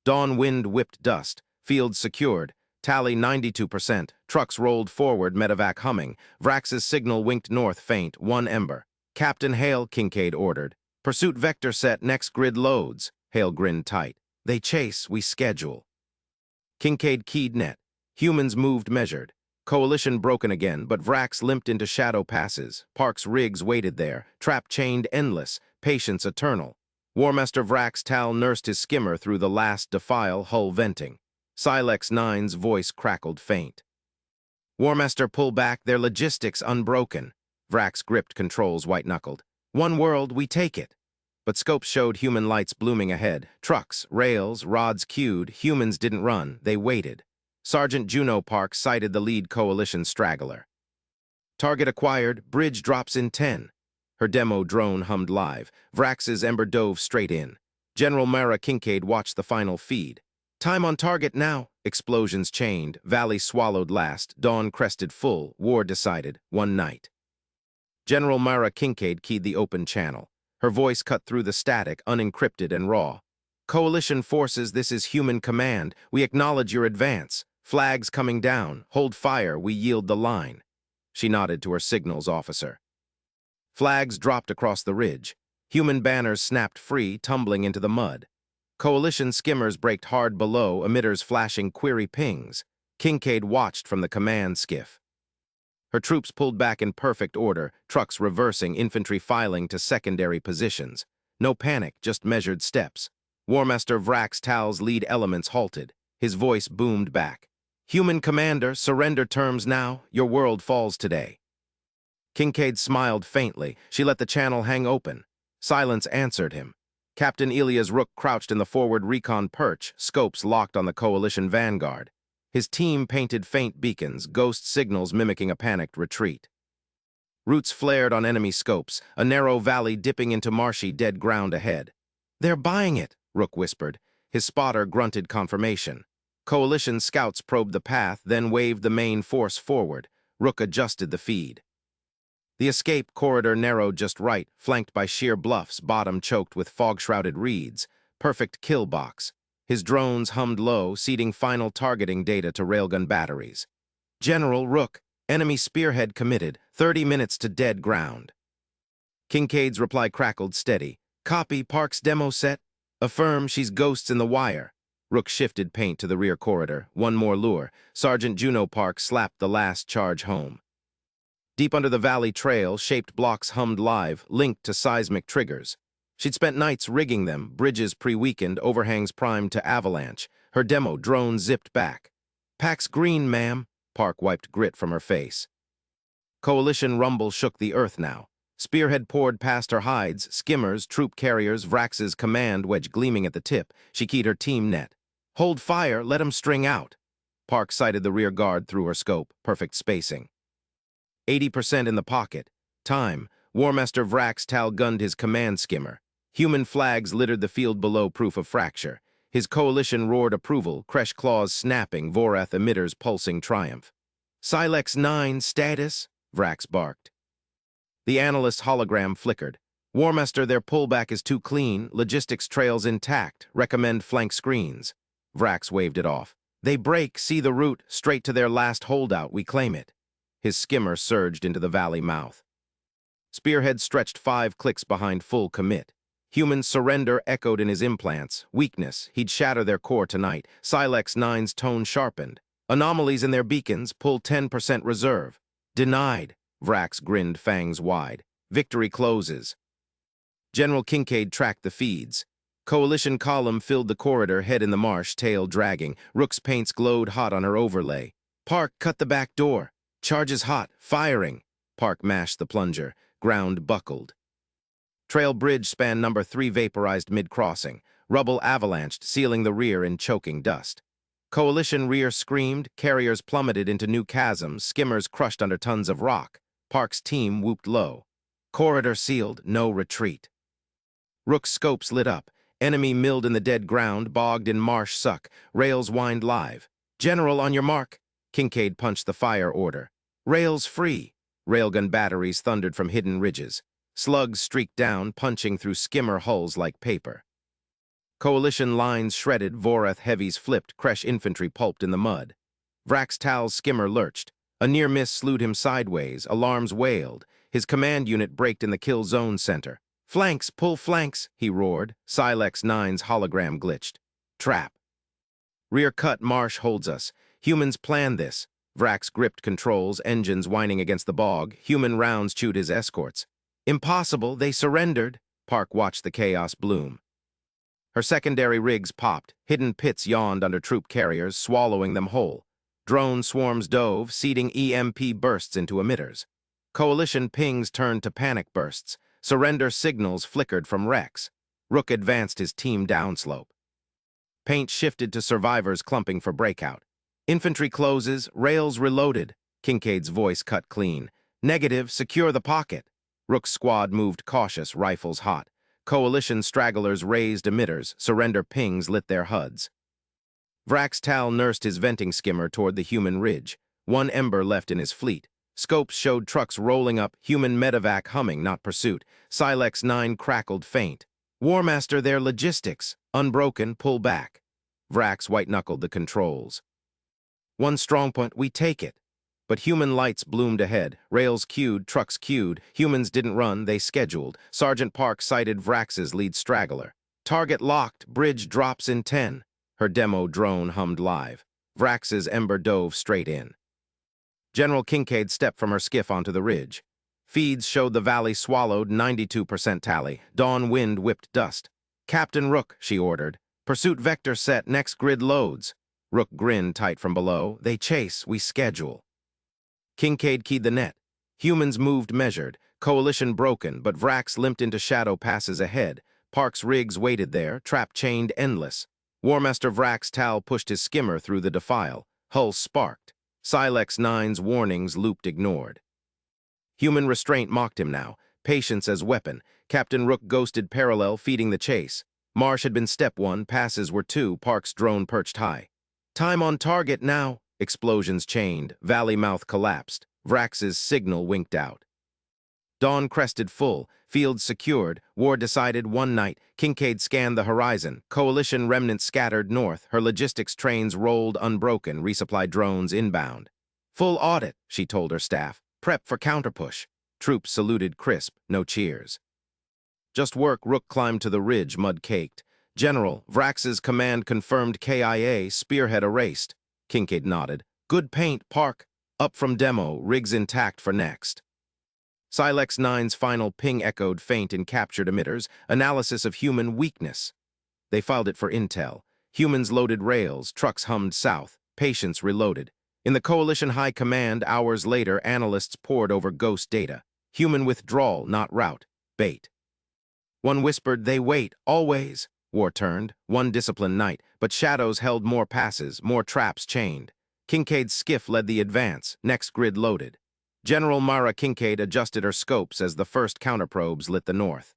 Dawn wind whipped dust. Fields secured. Tally 92%. Trucks rolled forward, medevac humming. Vrax's signal winked north faint, one ember. Captain Hale, Kincaid ordered. Pursuit vector set, next grid loads. Hale grinned tight. They chase, we schedule. Kincaid keyed net. Humans moved measured. Coalition broken again, but Vrax limped into shadow passes. Park's rigs waited there. Trap chained endless. Patience eternal. Warmaster Vrax Tal nursed his skimmer through the last defile, hull venting. Silex 9's voice crackled faint. Warmaster pull back, their logistics unbroken. Vrax gripped controls white-knuckled. One world, we take it. But scopes showed human lights blooming ahead. Trucks, rails, rods queued. Humans didn't run, they waited. Sergeant Juno Park sighted the lead coalition straggler. Target acquired, bridge drops in 10. Her demo drone hummed live. Vrax's ember dove straight in. General Mara Kincaid watched the final feed. Time on target now. Explosions chained. Valley swallowed last. Dawn crested full. War decided. One night. General Mara Kincaid keyed the open channel. Her voice cut through the static, unencrypted and raw. Coalition forces, this is human command. We acknowledge your advance. Flags coming down. Hold fire, we yield the line. She nodded to her signals officer. Flags dropped across the ridge. Human banners snapped free, tumbling into the mud. Coalition skimmers braked hard below, emitters flashing query pings. Kincaid watched from the command skiff. Her troops pulled back in perfect order, trucks reversing, infantry filing to secondary positions. No panic, just measured steps. Warmaster Vrax Tal's lead elements halted. His voice boomed back. Human commander, surrender terms now. Your world falls today. Kincaid smiled faintly. She let the channel hang open. Silence answered him. Captain Elia's Rook crouched in the forward recon perch, scopes locked on the coalition vanguard. His team painted faint beacons, ghost signals mimicking a panicked retreat. Roots flared on enemy scopes, a narrow valley dipping into marshy dead ground ahead. They're buying it, Rook whispered. His spotter grunted confirmation. Coalition scouts probed the path, then waved the main force forward. Rook adjusted the feed. The escape corridor narrowed just right, flanked by sheer bluffs, bottom choked with fog-shrouded reeds. Perfect kill box. His drones hummed low, seeding final targeting data to railgun batteries. General Rook, enemy spearhead committed, 30 minutes to dead ground. Kincaid's reply crackled steady. Copy, Park's demo set. Affirm, she's ghosts in the wire. Rook shifted paint to the rear corridor. One more lure. Sergeant Juno Park slapped the last charge home. Deep under the valley trail, shaped blocks hummed live, linked to seismic triggers. She'd spent nights rigging them, bridges pre-weakened, overhangs primed to avalanche. Her demo drone zipped back. "Pax green, ma'am." Park wiped grit from her face. Coalition rumble shook the earth now. Spearhead poured past her hides, skimmers, troop carriers, Vrax's command wedge gleaming at the tip. She keyed her team net. "Hold fire, let 'em string out." Park sighted the rear guard through her scope, perfect spacing. 80% in the pocket. Time. Warmaster Vrax Tal gunned his command skimmer. Human flags littered the field below, proof of fracture. His coalition roared approval, Kresh claws snapping, Vorath emitters pulsing triumph. "Silex 9, status?" Vrax barked. The analyst's hologram flickered. "Warmaster, their pullback is too clean, logistics trails intact, recommend flank screens." Vrax waved it off. "They break, see the route, straight to their last holdout, we claim it." His skimmer surged into the valley mouth. Spearhead stretched 5 clicks behind full commit. Human surrender echoed in his implants. Weakness, he'd shatter their core tonight. Silex 9's tone sharpened. "Anomalies in their beacons, pull 10% reserve." "Denied." Vrax grinned, fangs wide. "Victory closes." General Kincaid tracked the feeds. Coalition column filled the corridor, head in the marsh, tail dragging. Rook's paints glowed hot on her overlay. "Park, cut the back door." "Charges hot, firing." Park mashed the plunger. Ground buckled. Trail bridge span number 3 vaporized mid-crossing. Rubble avalanched, sealing the rear in choking dust. Coalition rear screamed, carriers plummeted into new chasms, skimmers crushed under tons of rock. Park's team whooped low. Corridor sealed, no retreat. Rook's scopes lit up. Enemy milled in the dead ground, bogged in marsh suck. Rails whined live. "General, on your mark." Kincaid punched the fire order. "Rails free." Railgun batteries thundered from hidden ridges. Slugs streaked down, punching through skimmer hulls like paper. Coalition lines shredded, Vorath heavies flipped, Kresh infantry pulped in the mud. Vrax Tal's skimmer lurched. A near miss slewed him sideways, alarms wailed. His command unit braked in the kill zone center. "Flanks, pull flanks," he roared. Silex 9's hologram glitched. "Trap." "Rear cut marsh holds us. Humans planned this." Vrax gripped controls, engines whining against the bog. Human rounds chewed his escorts. "Impossible, they surrendered." Park watched the chaos bloom. Her secondary rigs popped. Hidden pits yawned under troop carriers, swallowing them whole. Drone swarms dove, seeding EMP bursts into emitters. Coalition pings turned to panic bursts. Surrender signals flickered from wrecks. Rook advanced his team downslope. Paint shifted to survivors clumping for breakout. "Infantry closes, rails reloaded." Kincaid's voice cut clean. "Negative, secure the pocket." Rook's squad moved cautious, rifles hot. Coalition stragglers raised emitters, surrender pings lit their HUDs. Vrax Tal nursed his venting skimmer toward the human ridge. One ember left in his fleet. Scopes showed trucks rolling up, human medevac humming, not pursuit. Silex 9 crackled faint. "Warmaster, their logistics. Unbroken, pull back." Vrax white-knuckled the controls. "One strong point, we take it." But human lights bloomed ahead. Rails queued, trucks queued. Humans didn't run, they scheduled. Sergeant Park sighted Vrax's lead straggler. "Target locked, bridge drops in 10. Her demo drone hummed live. Vrax's ember dove straight in. General Kincaid stepped from her skiff onto the ridge. Feeds showed the valley swallowed, 92% tally. Dawn wind whipped dust. "Captain Rook," she ordered. "Pursuit vector set, next grid loads." Rook grinned tight from below. "They chase, we schedule." Kincaid keyed the net. Humans moved measured. Coalition broken, but Vrax limped into shadow passes ahead. Park's rigs waited there, trap-chained endless. Warmaster Vrax Tal pushed his skimmer through the defile. Hull sparked. Silex 9's warnings looped ignored. Human restraint mocked him now. Patience as weapon. Captain Rook ghosted parallel, feeding the chase. Marsh had been step 1, passes were 2, Park's drone perched high. "Time on target now." Explosions chained. Valley mouth collapsed. Vrax's signal winked out. Dawn crested full. Fields secured. War decided one night. Kincaid scanned the horizon. Coalition remnants scattered north. Her logistics trains rolled unbroken. Resupply drones inbound. "Full audit," she told her staff. "Prep for counterpush." Troops saluted crisp. No cheers. "Just work." Rook climbed to the ridge, mud-caked. General, Vrax's command confirmed KIA, spearhead erased. Kincaid nodded. Good paint, Park. Up from demo, rigs intact for next. Silex 9's final ping echoed faint in captured emitters, analysis of human weakness. They filed it for intel. Humans loaded rails, trucks hummed south, patients reloaded. In the Coalition High Command, hours later, analysts pored over ghost data. Human withdrawal, not route. Bait. One whispered, they wait, always. War turned, one disciplined night, but shadows held more passes, more traps chained. Kincaid's skiff led the advance, next grid loaded. General Mara Kincaid adjusted her scopes as the first counterprobes lit the north.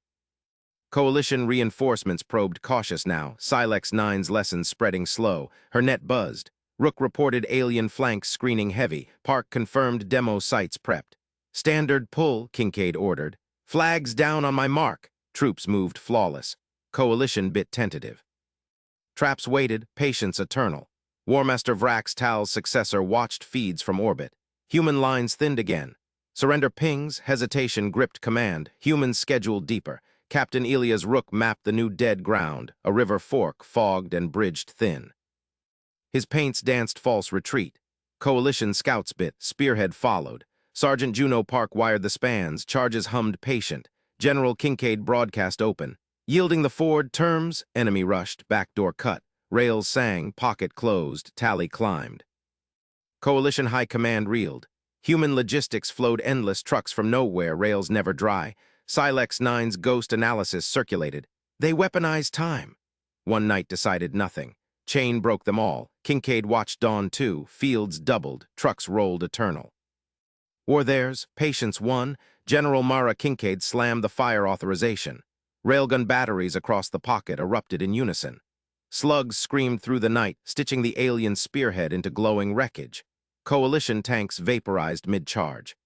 Coalition reinforcements probed cautious now, Silex 9's lessons spreading slow. Her net buzzed. Rook reported alien flanks screening heavy. Park confirmed demo sites prepped. Standard pull, Kincaid ordered. Flags down on my mark. Troops moved flawless. Coalition bit tentative. Traps waited, patience eternal. Warmaster Vrax Tal's successor watched feeds from orbit. Human lines thinned again. Surrender pings, hesitation gripped command. Humans scheduled deeper. Captain Elia's Rook mapped the new dead ground, a river fork fogged and bridged thin. His paints danced false retreat. Coalition scouts bit, spearhead followed. Sergeant Juno Park wired the spans, charges hummed patient. General Kincaid broadcast open. Yielding the forward terms, enemy rushed, backdoor cut. Rails sang, pocket closed, tally climbed. Coalition High Command reeled. Human logistics flowed endless trucks from nowhere, rails never dry. Silex 9's ghost analysis circulated. They weaponized time. One night decided nothing. Chain broke them all. Kincaid watched dawn too. Fields doubled. Trucks rolled eternal. War theirs. Patience won. General Mara Kincaid slammed the fire authorization. Railgun batteries across the pocket erupted in unison. Slugs screamed through the night, stitching the alien spearhead into glowing wreckage. Coalition tanks vaporized mid-charge.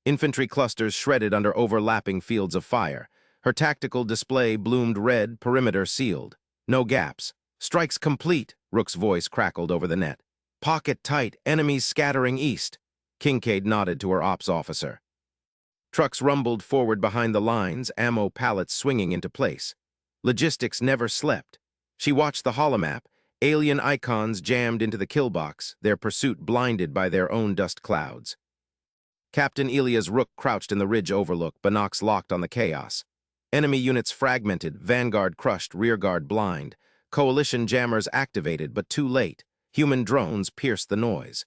Infantry clusters shredded under overlapping fields of fire. Her tactical display bloomed red, perimeter sealed. No gaps. Strikes complete, Rook's voice crackled over the net. Pocket tight, enemies scattering east. Kincaid nodded to her ops officer. Trucks rumbled forward behind the lines, ammo pallets swinging into place. Logistics never slept. She watched the holomap, alien icons jammed into the killbox, their pursuit blinded by their own dust clouds. Captain Elia's Rook crouched in the ridge overlook, binocs locked on the chaos. Enemy units fragmented, vanguard crushed, rearguard blind. Coalition jammers activated, but too late. Human drones pierced the noise.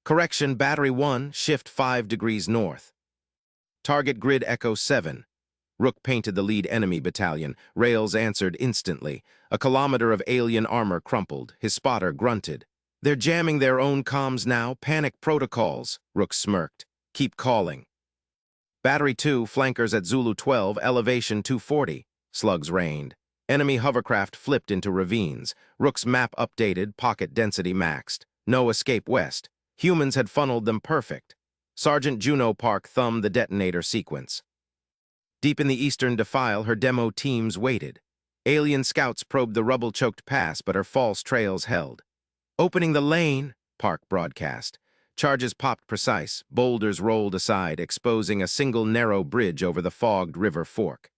Correction, Battery 1, shift 5 degrees north. Target grid Echo 7. Rook painted the lead enemy battalion. Rails answered instantly. A kilometer of alien armor crumpled. His spotter grunted. They're jamming their own comms now. Panic protocols. Rook smirked. Keep calling. Battery 2, flankers at Zulu 12, elevation 240. Slugs rained. Enemy hovercraft flipped into ravines. Rook's map updated, pocket density maxed. No escape west. Humans had funneled them perfect. Sergeant Juno Park thumbed the detonator sequence. Deep in the eastern defile, her demo teams waited. Alien scouts probed the rubble-choked pass, but her false trails held. Opening the lane, Park broadcast. Charges popped precise, boulders rolled aside, exposing a single narrow bridge over the fogged river fork.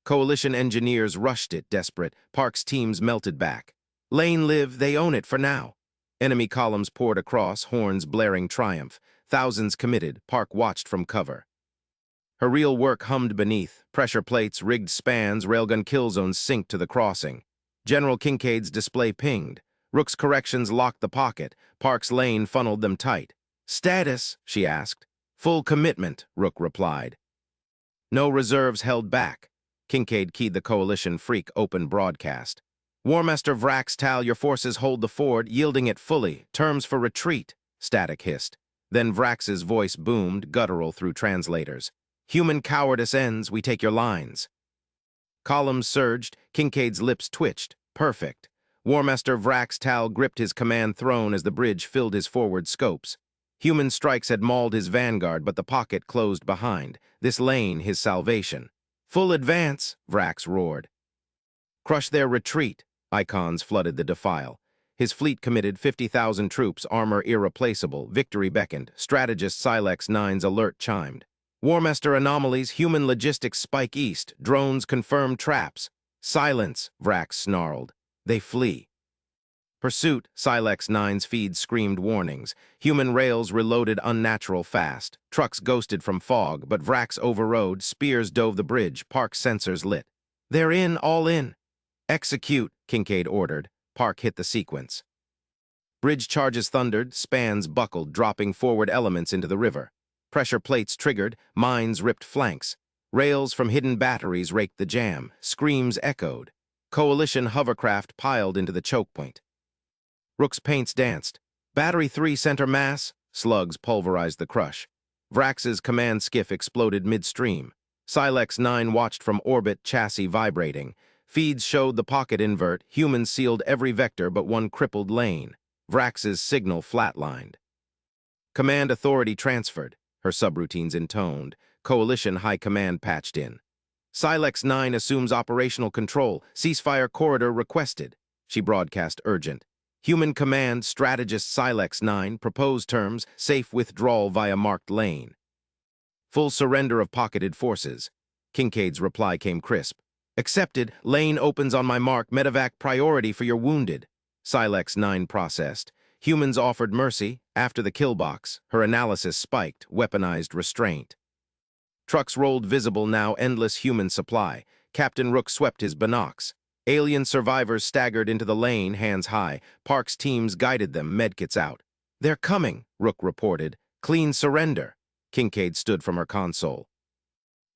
Coalition engineers rushed it, desperate. Park's teams melted back. Lane live, they own it for now. Enemy columns poured across, horns blaring triumph. Thousands committed, Park watched from cover. Her real work hummed beneath. Pressure plates, rigged spans, railgun kill zones synced to the crossing. General Kincaid's display pinged. Rook's corrections locked the pocket. Park's lane funneled them tight. Status, she asked. Full commitment, Rook replied. No reserves held back. Kincaid keyed the Coalition freak open broadcast. Warmaster Vrax Tal, your forces hold the ford, yielding it fully. Terms for retreat, Static hissed. Then Vrax's voice boomed, guttural through translators. Human cowardice ends, we take your lines. Columns surged, Kincaid's lips twitched. Perfect. Warmaster Vrax Tal gripped his command throne as the bridge filled his forward scopes. Human strikes had mauled his vanguard, but the pocket closed behind. This lane, his salvation. Full advance, Vrax roared. Crush their retreat. Icons flooded the defile. His fleet committed 50,000 troops, armor irreplaceable. Victory beckoned. Strategist Silex 9's alert chimed. Warmaster anomalies, human logistics spike east. Drones confirm traps. Silence, Vrax snarled. They flee. Pursuit, Silex 9's feed screamed warnings. Human rails reloaded unnatural fast. Trucks ghosted from fog, but Vrax overrode. Spears dove the bridge. Park sensors lit. They're in, all in. Execute, Kincaid ordered. Park hit the sequence. Bridge charges thundered, spans buckled, dropping forward elements into the river. Pressure plates triggered, mines ripped flanks. Rails from hidden batteries raked the jam. Screams echoed. Coalition hovercraft piled into the choke point. Rook's paints danced. Battery 3 center mass. Slugs pulverized the crush. Vrax's command skiff exploded midstream. Silex 9 watched from orbit, chassis vibrating. Feeds showed the pocket invert. Humans sealed every vector but one crippled lane. Vrax's signal flatlined. Command authority transferred. Her subroutines intoned. Coalition high command patched in. Silex 9 assumes operational control. Ceasefire corridor requested. She broadcast urgent. Human command strategist Silex 9 proposed terms, safe withdrawal via marked lane. Full surrender of pocketed forces. Kincaid's reply came crisp. Accepted, lane opens on my mark, medevac priority for your wounded. Silex 9 processed. Humans offered mercy. After the kill box, her analysis spiked, weaponized restraint. Trucks rolled visible now, endless human supply. Captain Rook swept his binocs. Alien survivors staggered into the lane, hands high. Park's teams guided them, medkits out. They're coming, Rook reported. Clean surrender. Kincaid stood from her console.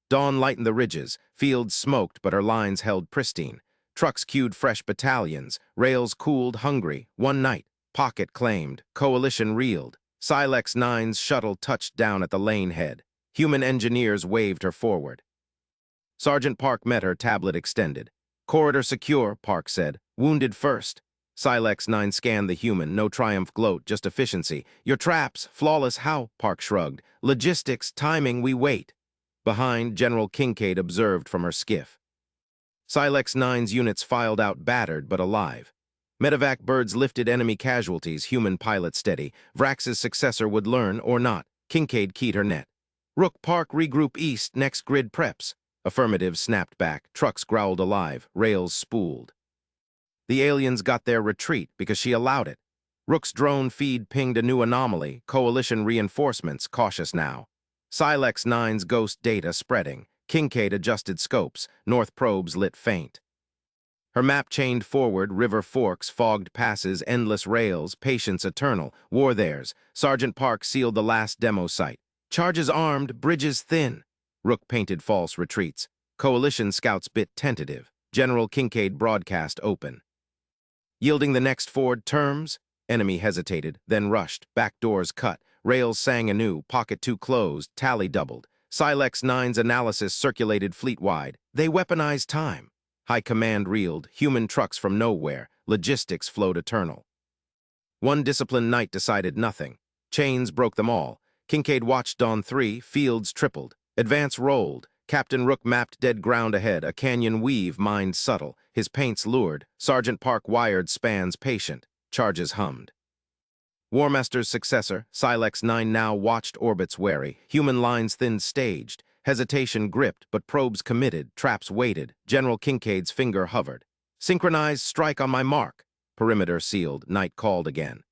Dawn lightened the ridges. Fields smoked, but her lines held pristine. Trucks queued fresh battalions. Rails cooled, hungry. One night. Pocket claimed. Coalition reeled. Silex 9's shuttle touched down at the lane head. Human engineers waved her forward. Sergeant Park met her, tablet extended. Corridor secure, Park said. Wounded first. Silex 9 scanned the human, no triumph gloat, just efficiency. Your traps, flawless how? Park shrugged. Logistics, timing, we wait. Behind, General Kincaid observed from her skiff. Silex 9's units filed out battered but alive. Medevac birds lifted enemy casualties, human pilot steady. Vrax's successor would learn, or not. Kincaid keyed her net. Rook Park regroup east, next grid preps. Affirmative snapped back. Trucks growled alive. Rails spooled. The aliens got their retreat because she allowed it. Rook's drone feed pinged a new anomaly. Coalition reinforcements cautious now. Silex 9's ghost data spreading. Kincaid adjusted scopes. North probes lit faint. Her map chained forward, river forks, fogged passes, endless rails, patience eternal, war theirs. Sergeant Park sealed the last demo site. Charges armed, bridges thin. Rook painted false retreats. Coalition scouts bit tentative. General Kincaid broadcast open. Yielding the next ford terms? Enemy hesitated, then rushed. Back doors cut. Rails sang anew. Pocket 2 closed. Tally doubled. Silex 9's analysis circulated fleet-wide. They weaponized time. High command reeled. Human trucks from nowhere. Logistics flowed eternal. One disciplined night decided nothing. Chains broke them all. Kincaid watched Dawn 3. Fields tripled. Advance rolled. Captain Rook mapped dead ground ahead. A canyon weave mined subtle. His paints lured. Sergeant Park wired spans patient. Charges hummed. Warmaster's successor, Silex 9 now watched orbits wary. Human lines thin staged. Hesitation gripped, but probes committed. Traps waited. General Kincaid's finger hovered. Synchronized, strike on my mark. Perimeter sealed. Night called again.